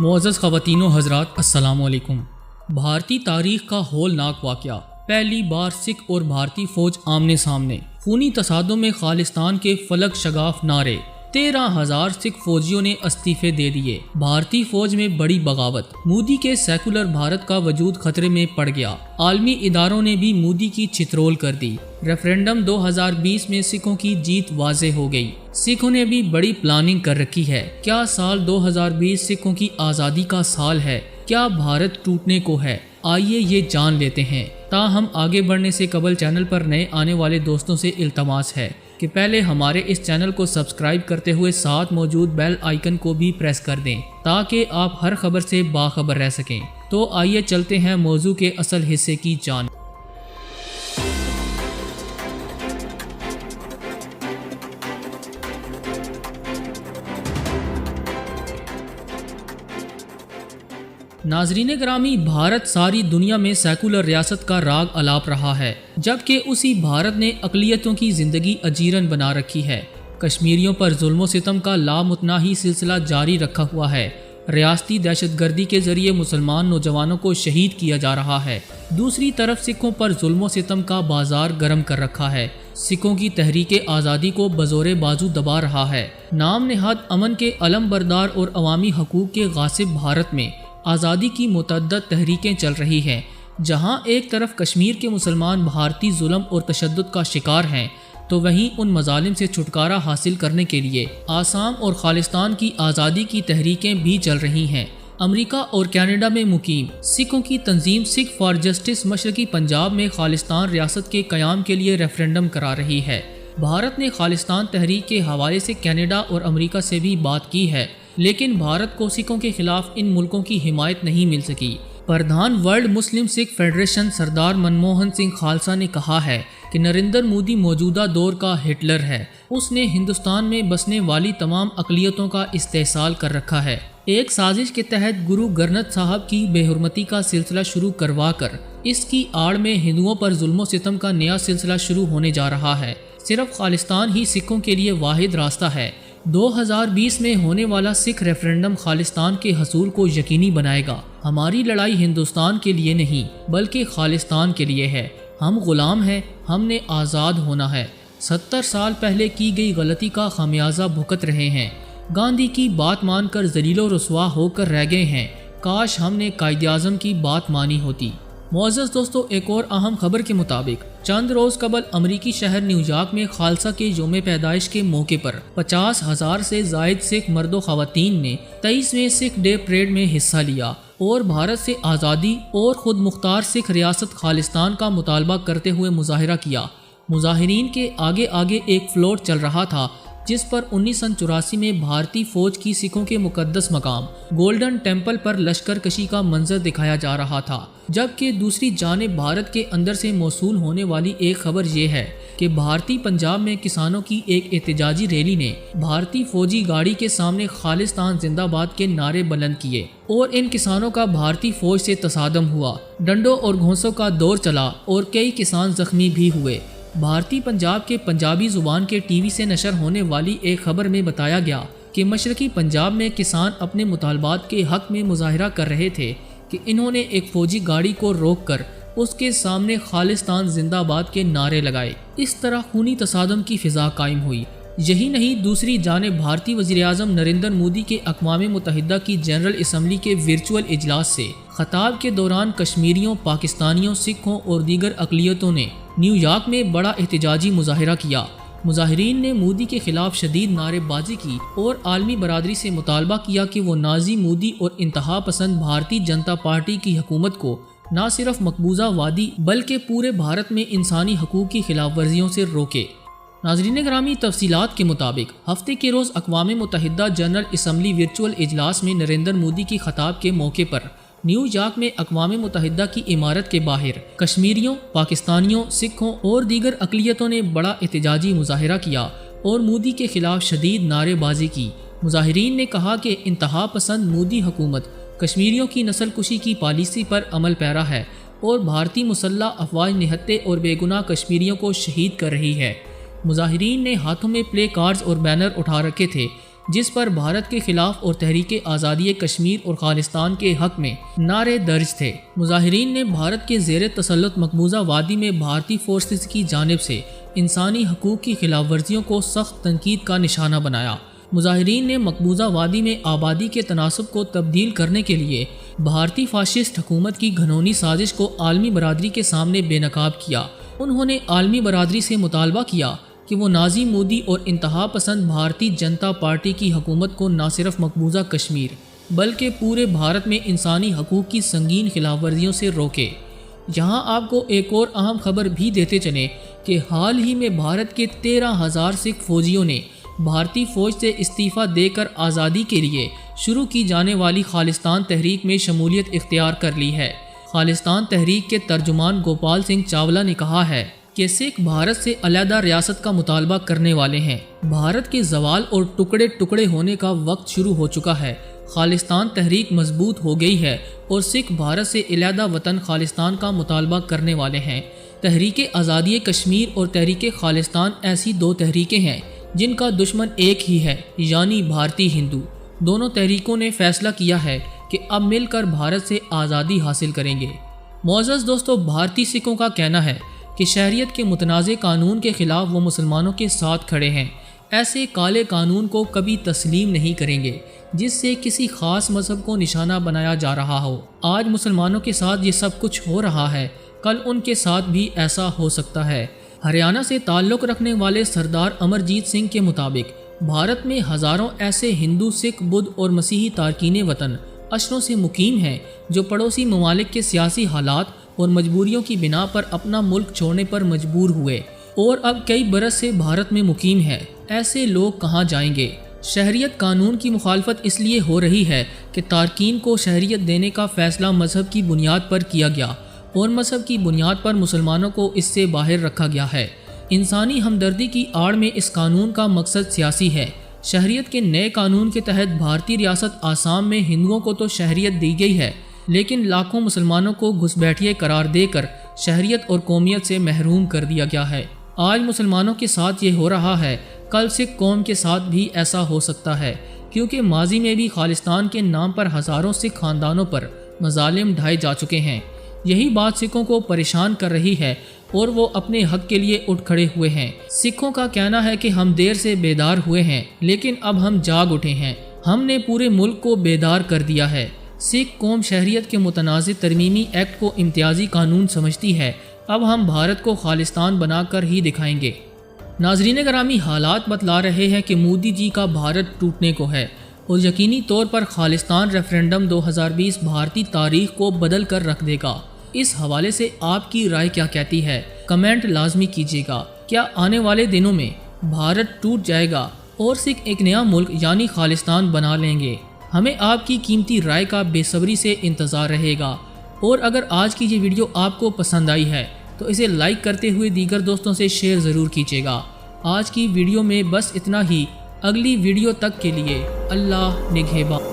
معزز خواتین و حضرات السلام علیکم۔ بھارتی تاریخ کا ہولناک واقعہ، پہلی بار سکھ اور بھارتی فوج آمنے سامنے، خونی تصادم میں خالستان کے فلک شگاف نعرے، 13,000 سکھ فوجیوں نے استعفے دے دیے، بھارتی فوج میں بڑی بغاوت، مودی کے سیکولر بھارت کا وجود خطرے میں پڑ گیا، عالمی اداروں نے بھی مودی کی چترول کر دی، ریفرینڈم 2020 میں سکھوں کی جیت واضح ہو گئی، سکھوں نے بھی بڑی پلاننگ کر رکھی ہے، کیا سال 2020 سکھوں کی آزادی کا سال ہے، کیا بھارت ٹوٹنے کو ہے، آئیے یہ جان لیتے ہیں۔ تاہم آگے بڑھنے سے قبل چینل پر نئے آنے والے دوستوں سے التماس ہے کہ پہلے ہمارے اس چینل کو سبسکرائب کرتے ہوئے ساتھ موجود بیل آئیکن کو بھی پریس کر دیں تاکہ آپ ہر خبر سے باخبر رہ سکیں۔ تو آئیے چلتے ہیں موضوع کے اصل حصے کی جانب۔ ناظرین گرامی، بھارت ساری دنیا میں سیکولر ریاست کا راگ الاپ رہا ہے، جبکہ اسی بھارت نے اقلیتوں کی زندگی اجیرن بنا رکھی ہے۔ کشمیریوں پر ظلم و ستم کا لامتناہی سلسلہ جاری رکھا ہوا ہے، ریاستی دہشت گردی کے ذریعے مسلمان نوجوانوں کو شہید کیا جا رہا ہے، دوسری طرف سکھوں پر ظلم و ستم کا بازار گرم کر رکھا ہے، سکھوں کی تحریک آزادی کو بزور بازو دبا رہا ہے۔ نام نہاد امن کے علم بردار اور عوامی حقوق کے غاصب بھارت میں آزادی کی متعدد تحریکیں چل رہی ہیں، جہاں ایک طرف کشمیر کے مسلمان بھارتی ظلم اور تشدد کا شکار ہیں تو وہیں ان مظالم سے چھٹکارا حاصل کرنے کے لیے آسام اور خالستان کی آزادی کی تحریکیں بھی چل رہی ہیں۔ امریکہ اور کینیڈا میں مقیم سکھوں کی تنظیم سکھ فار جسٹس مشرقی پنجاب میں خالستان ریاست کے قیام کے لیے ریفرینڈم کرا رہی ہے۔ بھارت نے خالستان تحریک کے حوالے سے کینیڈا اور امریکہ سے بھی بات کی ہے، لیکن بھارت کو سکھوں کے خلاف ان ملکوں کی حمایت نہیں مل سکی۔ پردھان ورلڈ مسلم سکھ فیڈریشن سردار منموہن سنگھ خالسہ نے کہا ہے کہ نریندر مودی موجودہ دور کا ہٹلر ہے، اس نے ہندوستان میں بسنے والی تمام اقلیتوں کا استحصال کر رکھا ہے، ایک سازش کے تحت گرو گرنتھ صاحب کی بے حرمتی کا سلسلہ شروع کروا کر اس کی آڑ میں ہندوؤں پر ظلم و ستم کا نیا سلسلہ شروع ہونے جا رہا ہے۔ صرف خالستان ہی سکھوں کے لیے واحد راستہ ہے۔ 2020 میں ہونے والا سکھ ریفرینڈم خالستان کے حصول کو یقینی بنائے گا۔ ہماری لڑائی ہندوستان کے لیے نہیں بلکہ خالستان کے لیے ہے۔ ہم غلام ہیں، ہم نے آزاد ہونا ہے۔ 70 سال پہلے کی گئی غلطی کا خمیازہ بھگت رہے ہیں، گاندھی کی بات مان کر ذلیل و رسوا ہو کر رہ گئے ہیں، کاش ہم نے قائد اعظم کی بات مانی ہوتی۔ معزز دوستو، ایک اور اہم خبر کے مطابق چند روز قبل امریکی شہر نیو یارک میں خالصہ کے یوم پیدائش کے موقع پر 50,000 سے زائد سکھ مرد و خواتین نے 23ویں سکھ ڈے پریڈ میں حصہ لیا اور بھارت سے آزادی اور خود مختار سکھ ریاست خالستان کا مطالبہ کرتے ہوئے مظاہرہ کیا۔ مظاہرین کے آگے آگے ایک فلوٹ چل رہا تھا جس پر 1984 میں بھارتی فوج کی سکھوں کے مقدس مقام گولڈن ٹیمپل پر لشکر کشی کا منظر دکھایا جا رہا تھا، جبکہ دوسری جانب بھارت کے اندر سے موصول ہونے والی ایک خبر یہ ہے کہ بھارتی پنجاب میں کسانوں کی ایک احتجاجی ریلی نے بھارتی فوجی گاڑی کے سامنے خالستان زندہ باد کے نعرے بلند کیے اور ان کسانوں کا بھارتی فوج سے تصادم ہوا، ڈنڈوں اور گھونسوں کا دور چلا اور کئی کسان زخمی بھی ہوئے۔ بھارتی پنجاب کے پنجابی زبان کے ٹی وی سے نشر ہونے والی ایک خبر میں بتایا گیا کہ مشرقی پنجاب میں کسان اپنے مطالبات کے حق میں مظاہرہ کر رہے تھے کہ انہوں نے ایک فوجی گاڑی کو روک کر اس کے سامنے خالستان زندہ باد کے نعرے لگائے۔ اس طرح خونی تصادم کی فضا قائم ہوئی۔ یہی نہیں، دوسری جانب بھارتی وزیر اعظم نریندر مودی کے اقوام متحدہ کی جنرل اسمبلی کے ورچوئل اجلاس سے خطاب کے دوران کشمیریوں، پاکستانیوں، سکھوں اور دیگر اقلیتوں نے نیو یارک میں بڑا احتجاجی مظاہرہ کیا۔ مظاہرین نے مودی کے خلاف شدید نعرے بازی کی اور عالمی برادری سے مطالبہ کیا کہ وہ نازی مودی اور انتہا پسند بھارتی جنتا پارٹی کی حکومت کو نہ صرف مقبوضہ وادی بلکہ پورے بھارت میں انسانی حقوق کی خلاف ورزیوں سے روکے۔ ناظرین گرامی، تفصیلات کے مطابق ہفتے کے روز اقوام متحدہ جنرل اسمبلی ورچوئل اجلاس میں نریندر مودی کی خطاب کے موقع پر نیو یارک میں اقوام متحدہ کی عمارت کے باہر کشمیریوں، پاکستانیوں، سکھوں اور دیگر اقلیتوں نے بڑا احتجاجی مظاہرہ کیا اور مودی کے خلاف شدید نعرے بازی کی۔ مظاہرین نے کہا کہ انتہا پسند مودی حکومت کشمیریوں کی نسل کشی کی پالیسی پر عمل پیرا ہے اور بھارتی مسلح افواج نہتے اور بے گناہ کشمیریوں کو شہید کر رہی ہے۔ مظاہرین نے ہاتھوں میں پلے کارڈز اور بینر اٹھا رکھے تھے جس پر بھارت کے خلاف اور تحریک آزادی کشمیر اور خالصتان کے حق میں نعرے درج تھے۔ مظاہرین نے بھارت کے زیر تسلط مقبوضہ وادی میں بھارتی فورسز کی جانب سے انسانی حقوق کی خلاف ورزیوں کو سخت تنقید کا نشانہ بنایا۔ مظاہرین نے مقبوضہ وادی میں آبادی کے تناسب کو تبدیل کرنے کے لیے بھارتی فاشسٹ حکومت کی گھنونی سازش کو عالمی برادری کے سامنے بے نقاب کیا۔ انہوں نے عالمی برادری سے مطالبہ کیا کہ وہ نازی مودی اور انتہا پسند بھارتی جنتا پارٹی کی حکومت کو نہ صرف مقبوضہ کشمیر بلکہ پورے بھارت میں انسانی حقوق کی سنگین خلاف ورزیوں سے روکے۔ یہاں آپ کو ایک اور اہم خبر بھی دیتے چلیں کہ حال ہی میں بھارت کے 13,000 سکھ فوجیوں نے بھارتی فوج سے استعفیٰ دے کر آزادی کے لیے شروع کی جانے والی خالصتان تحریک میں شمولیت اختیار کر لی ہے۔ خالصتان تحریک کے ترجمان گوپال سنگھ چاولہ نے کہا ہے کہ سکھ بھارت سے علیحدہ ریاست کا مطالبہ کرنے والے ہیں۔ بھارت کے زوال اور ٹکڑے ٹکڑے ہونے کا وقت شروع ہو چکا ہے۔ خالصتان تحریک مضبوط ہو گئی ہے اور سکھ بھارت سے علیحدہ وطن خالصتان کا مطالبہ کرنے والے ہیں۔ تحریک آزادی کشمیر اور تحریک خالصتان ایسی دو تحریکیں ہیں جن کا دشمن ایک ہی ہے، یعنی بھارتی ہندو۔ دونوں تحریکوں نے فیصلہ کیا ہے کہ اب مل کر بھارت سے آزادی حاصل کریں گے۔ معزز دوستو، بھارتی سکھوں کا کہنا ہے کہ شہریت کے متنازع قانون کے خلاف وہ مسلمانوں کے ساتھ کھڑے ہیں۔ ایسے کالے قانون کو کبھی تسلیم نہیں کریں گے جس سے کسی خاص مذہب کو نشانہ بنایا جا رہا ہو۔ آج مسلمانوں کے ساتھ یہ سب کچھ ہو رہا ہے، کل ان کے ساتھ بھی ایسا ہو سکتا ہے۔ ہریانہ سے تعلق رکھنے والے سردار امرجیت سنگھ کے مطابق بھارت میں ہزاروں ایسے ہندو، سکھ، بدھ اور مسیحی تارکین وطن عشروں سے مقیم ہیں جو پڑوسی ممالک کے سیاسی حالات اور مجبوریوں کی بنا پر اپنا ملک چھوڑنے پر مجبور ہوئے اور اب کئی برس سے بھارت میں مقیم ہیں۔ ایسے لوگ کہاں جائیں گے؟ شہریت قانون کی مخالفت اس لیے ہو رہی ہے کہ تارکین کو شہریت دینے کا فیصلہ مذہب کی بنیاد پر کیا گیا اور مذہب کی بنیاد پر مسلمانوں کو اس سے باہر رکھا گیا ہے۔ انسانی ہمدردی کی آڑ میں اس قانون کا مقصد سیاسی ہے۔ شہریت کے نئے قانون کے تحت بھارتی ریاست آسام میں ہندوؤں کو تو شہریت دی گئی ہے، لیکن لاکھوں مسلمانوں کو گھس بیٹھیے قرار دے کر شہریت اور قومیت سے محروم کر دیا گیا ہے۔ آج مسلمانوں کے ساتھ یہ ہو رہا ہے، کل سکھ قوم کے ساتھ بھی ایسا ہو سکتا ہے، کیونکہ ماضی میں بھی خالصتان کے نام پر ہزاروں سکھ خاندانوں پر مظالم ڈھائے جا چکے ہیں۔ یہی بات سکھوں کو پریشان کر رہی ہے اور وہ اپنے حق کے لیے اٹھ کھڑے ہوئے ہیں۔ سکھوں کا کہنا ہے کہ ہم دیر سے بیدار ہوئے ہیں، لیکن اب ہم جاگ اٹھے ہیں۔ ہم نے پورے ملک کو بیدار کر دیا ہے۔ سکھ قوم شہریت کے متنازع ترمیمی ایکٹ کو امتیازی قانون سمجھتی ہے۔ اب ہم بھارت کو خالصتان بنا کر ہی دکھائیں گے۔ ناظرین گرامی، حالات بتلا رہے ہیں کہ مودی جی کا بھارت ٹوٹنے کو ہے اور یقینی طور پر خالصتان ریفرنڈم 2020 بھارتی تاریخ کو بدل کر رکھ دے گا۔ اس حوالے سے آپ کی رائے کیا کہتی ہے؟ کمنٹ لازمی کیجیے گا۔ کیا آنے والے دنوں میں بھارت ٹوٹ جائے گا اور سکھ ایک نیا ملک یعنی خالصتان بنا لیں گے؟ ہمیں آپ کی قیمتی رائے کا بے صبری سے انتظار رہے گا، اور اگر آج کی یہ ویڈیو آپ کو پسند آئی ہے تو اسے لائک کرتے ہوئے دیگر دوستوں سے شیئر ضرور کیجیے گا۔ آج کی ویڈیو میں بس اتنا ہی۔ اگلی ویڈیو تک کے لیے اللہ نگہبان۔